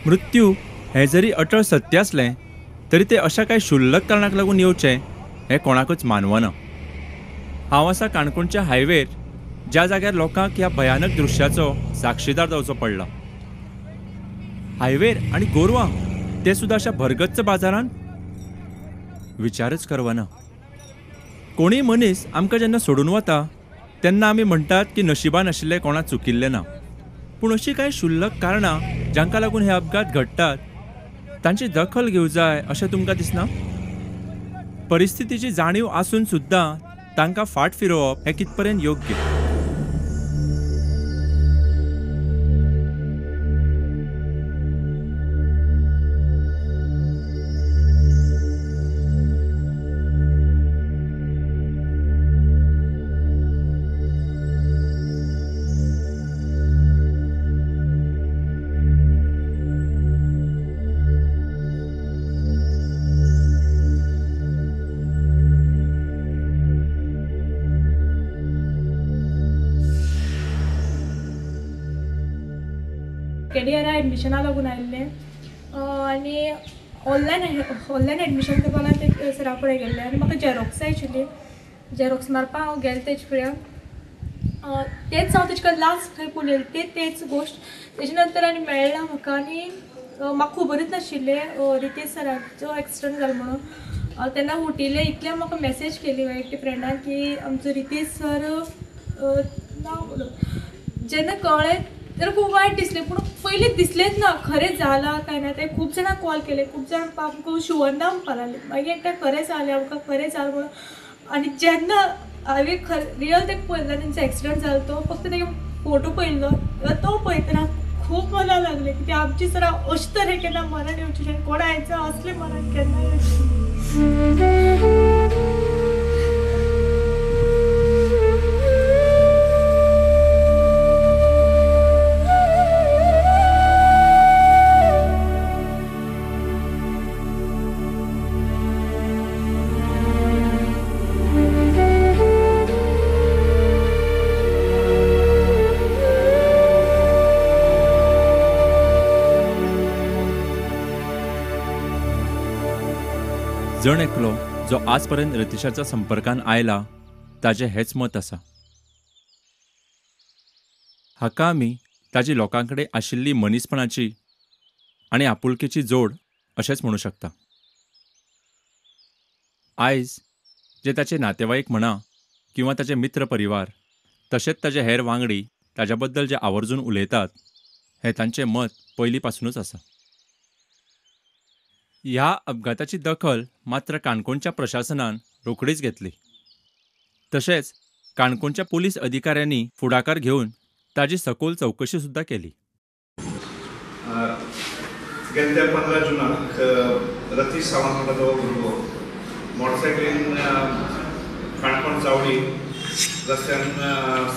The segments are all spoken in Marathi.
मृत्यू हे जरी अटळ सत्य असलें तरी ते अशा कांय क्षुल्लक कारणाक लागून येवचें हें कोणाकूच मानवना। हांव आसा काणकोणच्या हायवेर, ज्या जाग्यार लोकांक ह्या भयानक दृश्याचो साक्षीदार जावचो पडला। हायवेर आनी गोरवां ते सुद्दां अशा भरगच्च बाजारांत विचारच करवना। कोणीय मनीस आमकां जेन्ना सोडून वता तेन्ना आमी म्हणटात की नशिबान आशिल्लें कोणा चुकिल्लें ना, पूण अशीं कांय क्षुल्लक कारणां जांकां लागून हे अपघात घडटात तांची दखल घेवंक जाय अशें तुमकां दिसना? परिस्थितीची जाणीव आसून सुद्दां तांकां फाट फिरोवप हें कितपर्यंत योग्य? केडिआर एडमिशना लागून आयिल्लें आनी ऑनलायन एडमिशन करपा लागून ते सरा कडेन गेल्लें आनी म्हाका झेरॉक्स जाय आशिल्ली। झेरॉक्स मारपा हांव गेलें तेजे फुड्यान, तेच हांव तेजे कडेन लास्ट खंय उलयलें तेच गोश्ट। तेजे नंतर आनी मेळ्ळां म्हाका आनी म्हाका खबरूच नाशिल्लें रितेश सराचो एक्सिडंट जालो म्हणून। तेन्ना उटिल्लें इतलें म्हाका मॅसेज केली म्हाज्या एकटे फ्रेंडान की आमचो रितेश सर नांव म्हणून। जेन्ना कळ्ळें तर खूब वायट दिसलें, पूण पयलींच दिसलेंच ना खरें जालां काय ना। ते खूब जाणांक कॉल केले, खूब जाण आमकां शुवर ना म्हणपा लागले। मागीर एकट्या खरें जालें आमकां खरें जालें म्हणून। आनी जेन्ना हांवें रियल तेका पळयलो तेंचो एक्सिडंट जालो तो फक्त तेगे फोटो पळयल्लो, तो पळयतना खूब मनाक लागलें की आमची सरा अशे तरेन केन्ना मरण येवचें ना, कोणा हांयचं असलें मरण केन्ना येवचें। जण एकलो जो आजपर्यंत रितेशाच्या संपर्कान आयला ताजें हेच मत आसा। हाका आमी ताजी लोकांकडे आशिल्ली मनीसपणाची आनी आपुलकेची जोड अशेंच म्हणू शकता। आयज जे ताचे नातेवाईक म्हणा किंवा ताचे मित्र परिवार तशेंच ताजे हेर वांगडी ताज्या बद्दल जे आवर्जून उलयतात हें तांचें मत पयलीं पासूनच आसा। ह्या अपघाताची दखल मात्र काणकोणच्या प्रशासनान रोखडीच घेतली। तशेंच काणकोणच्या पोलीस अधिकाऱ्यांनी फुडाकार घेवन ताजी सखोल चवकशी सुद्दां केली। गेल्या 15 जुनाक रतीश सावंत नावाचो भुरगो मोटरसायकलीन काणकोण चावडी रस्त्यान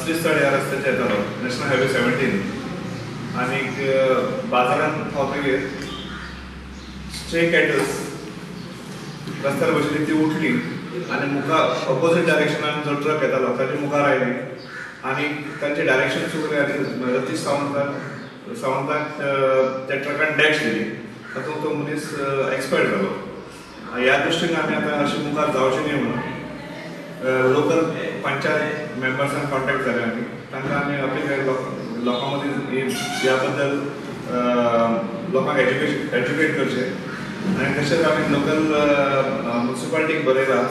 श्रीस्थळ ह्या रस्त्याचेर येतालो, नॅशनल हायवे 17, आनीक बाजारांत पावतकीर स्ट्रे कॅटल्स रस्त्यार बशिल्ली ती उठली आनी मुखार ऑपोजीट डायरेक्शनान जो ट्रक येतालो ताचे मुखार आयली आनी तांचे डायरेक्शन चुकलें आनी रतीश सावंताक त्या ट्रकान डॅश दिली, तातूंत तो मनीस एक्सपायर जालो। ह्या दृश्टीन आमी आतां अशें मुखार जावचें न्ही म्हणून लोकल पंचायत मेंबर्सान कॉन्टेक्ट जाले आमी, तांकां आमी अपील केलें लोकां मदीं ह्या बद्दल लोकांक एज्युकेट करचें आनी तशेंच आमी लोकल म्युनिसिपालिटीक बरयलां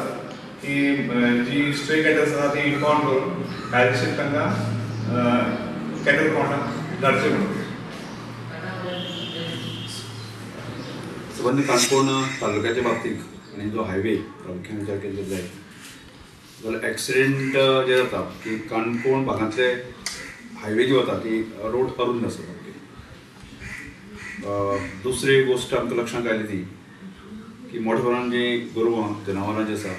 की जी स्ट्रे कॅटल्स आसा ती इन्फॉर्म करून कायदेशीर तांकां कॅटल कोर्टाक धाडचें म्हणून. संबंधी काणकोण तालुक्याच्या बाबतींत आनी जो हायवे प्रामुख्यान विचार केल्लो जाय जाल्यार एक्सिडेंट जे जाता की काणकोण भागांतले हायवे जी वता ती रोड अरुंद आसा सारके. दुसरी गोश्ट आमकां लक्षांत आयली ती की मोठ्या प्रमाणात जी गोरवां जनावरां जी आसा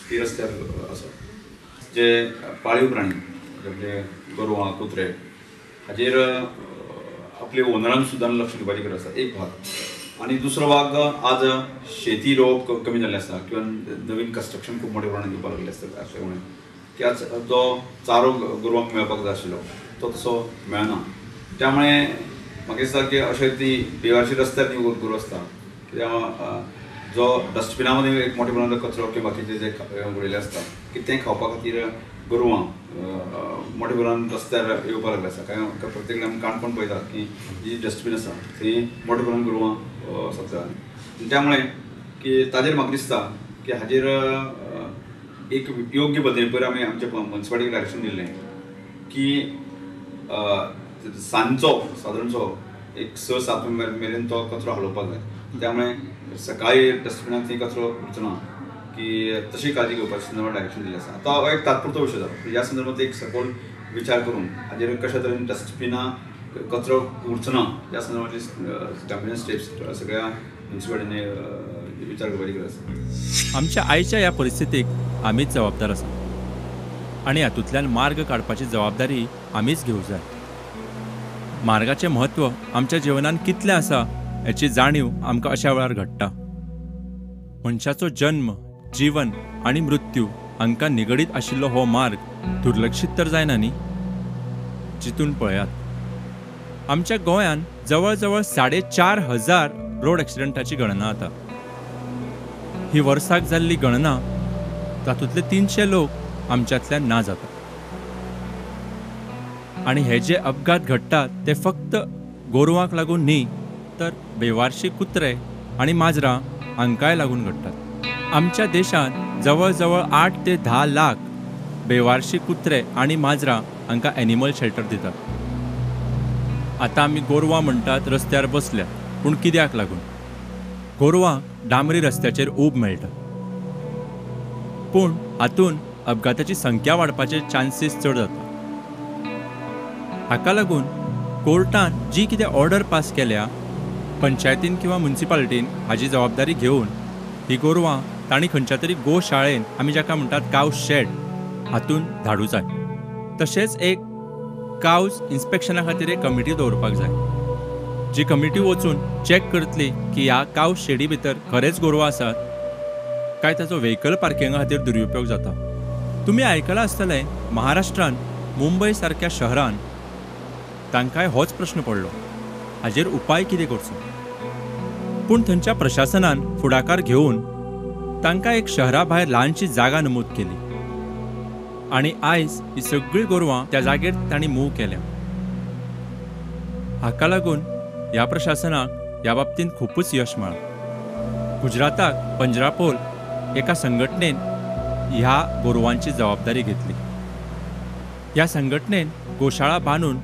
ती रस्त्यार आसा. जे पाळीव प्राणी म्हणजे गोरवां कुत्रे हाजेर आपले ओनरान सुद्दां लक्ष दिवपाची गरज आसा एक भाग. आनी दुसरो भाग आज शेती रोवप कमी जाल्लें आसा किंवा नवीन कन्स्ट्रक्शन खूब मोठ्या प्रमाणात दिवपाक लागलें आसता अशें म्हणून की आज जो चारो गोरवांक मेळपाक जाय आशिल्लो तो तसो मेळना. त्यामुळे म्हाका दिसता की अशें ती बेवारशी रस्त्यार ती गोरवां आसता कित्याक जो डस्टबिना मदें एक मोठ्या प्रमाणात कचरो किंवा बाकीचे जे उडयले आसता की तें खावपा खातीर गोरवां मोठ्या प्रमाणात रस्त्यार येवपाक लागले आसा. काय प्रत्येक आमी काणकोण पळयता की जी डस्टबीन आसा ती मोठ्या प्रमाणात गोरवां सत्ता. त्यामुळे की ताजेर म्हाका दिसता की हाजेर एक योग्य पद्दतीन पयर आमी आमच्या म्युनिसिपालिटीक डायरेक्शन दिल्लें की सांजचो सादारणसो एक 6-7 मेरेन तो कचरो हालोवपाक जाय. त्यामुळे सकाळी डस्टबिनांत ती कचरो उरचना की तशी काळजी घेवपाची संदर्भात डायरेक्शन दिल्लें आसा. तो हो एक तात्पुरतो विशय जालो. ह्या संदर्भात एक सखोल विचार करून हाजेर कशा तरेन डस्टबिनां कचरो उरचना ह्या संदर्भातले गंभीर स्टेप्स सगळ्या म्युनिसिपालिटीने विचार करपाची गरज आसा. आमच्या आयच्या ह्या परिस्थितीक आमीच जबाबदार आसा आनी हातूंतल्यान मार्ग काडपाची जबाबदारी आमीच घेवंक जाय. मार्गाचें म्हत्व आमच्या जिवनांत कितलें आसा हाची जाणीव आमकां अशा वेळार घडटा. मनशाचो जन्म, जीवन आनी मृत्यू हांकां निगडीत आशिल्लो हो मार्ग दुर्लक्षीत तर जायना न्ही. चिंतून पळयात, आमच्या गोंयांत जवळ जवळ 4,500 रोड एक्सिडेंटाची गणना जाता. ही वर्साक जाल्ली गणना तातूंतले 300 लोक आमच्यांतल्यान ना जातात. आनी हे जे अपघात घडटात ते फक्त गोरवांक लागून न्ही तर बेवारशी कुत्रे आनी माजरां हांकांय लागून घडटात. आमच्या देशांत जवळ जवळ 8 ते 10 लाख बेवारशी कुत्रे आनी माजरां हांकां एनिमल शेल्टर दितात. आतां आमी गोरवां म्हणटात रस्त्यार बसल्या, पूण कित्याक लागून? गोरवांक डांबरी रस्त्याचेर ऊब मेळटा, पूण हातून अपघाताची संख्या वाडपाचे चान्सीस चड जाता. हाका लागून कोर्टान जी कितें ऑर्डर पास केल्या पंचायतीन किंवा म्युनिसिपालिटीन हाजी जबाबदारी घेवन ही गोरवां तांणी खंयच्या तरी गोशाळेन आमी जाका म्हणटात काव शेड हातून धाडूं जाय. तशेंच एक कावज इन्स्पेक्शना खातीर एक कमिटी दवरपाक जाय, जी कमिटी वचून चॅक करतली की ह्या काव शेडी भितर खरेच गोरवां आसात काय ताचो व्हेहिकल पार्किंगा खातीर दुरुपयोग जाता. तुमी आयकलां आसतलें महाराष्ट्रांत मुंबय सारक्या शहरान तांकांय होच प्रश्न पडलो, हाजेर उपाय कितें करचो. पूण थंयच्या प्रशासनान फुडाकार घेवन तांकां एक शहरा भायर ल्हानशी जागा नमूद केली आनी आयज ही सगळीं गोरवां त्या जागेर तांणी मूव केल्या. हाका लागून ह्या प्रशासनाक ह्या बाबतींत खूबच यश मेळ्ळां. गुजराताक पंजरापोल एका संघटनेन ह्या गोरवांची जबाबदारी घेतली. ह्या संघटनेन गोशाळा बांदून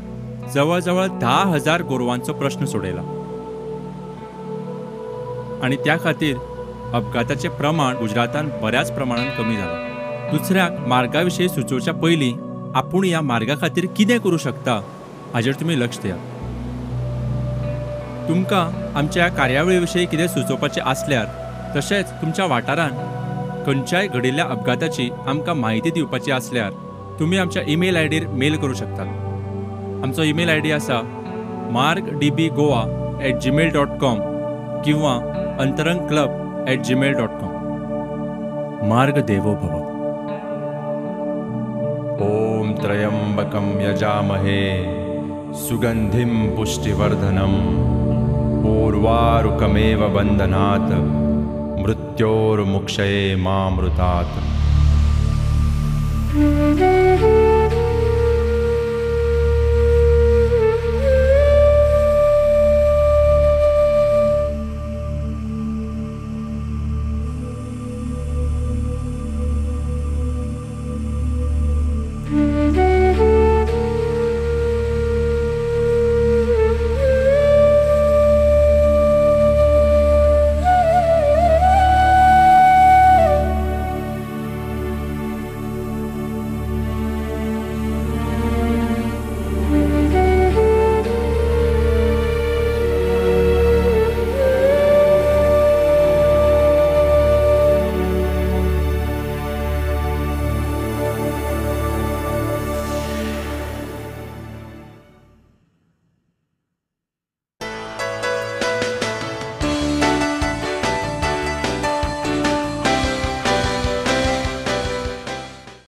जवळ जवळ 10,000 गोरवांचो प्रश्न सोडयला आनी त्या खातीर अपघाताचें प्रमाण गुजरातान बऱ्याच प्रमाणात कमी जालां. दुसऱ्याक मार्गा विशीं सुचोवच्या पयलीं आपूण ह्या मार्गा खातीर कितें करूं शकता हाजेर तुमी लक्ष दियात. तुमकां आमच्या ह्या कार्यावळी विशीं कितें सुचोवपाचें आसल्यार तशेंच तुमच्या वाठारांत खंयच्याय घडिल्ल्या अपघाताची आमकां म्हायती दिवपाची आसल्यार तुमी आमच्या ईमेल आयडीर मेल करूं शकतात. आमचो ईमेल आयडी आसा margdbgoa@gmail.com किंवा antarangclub@gmail.com. मार्ग देवो भव. ओम त्र्यंबकं यजामहे सुगंधिं पुष्टिवर्धनम् उर्वारुकमेव बन्धनात् मृत्योर्मुक्षये मामृतात्.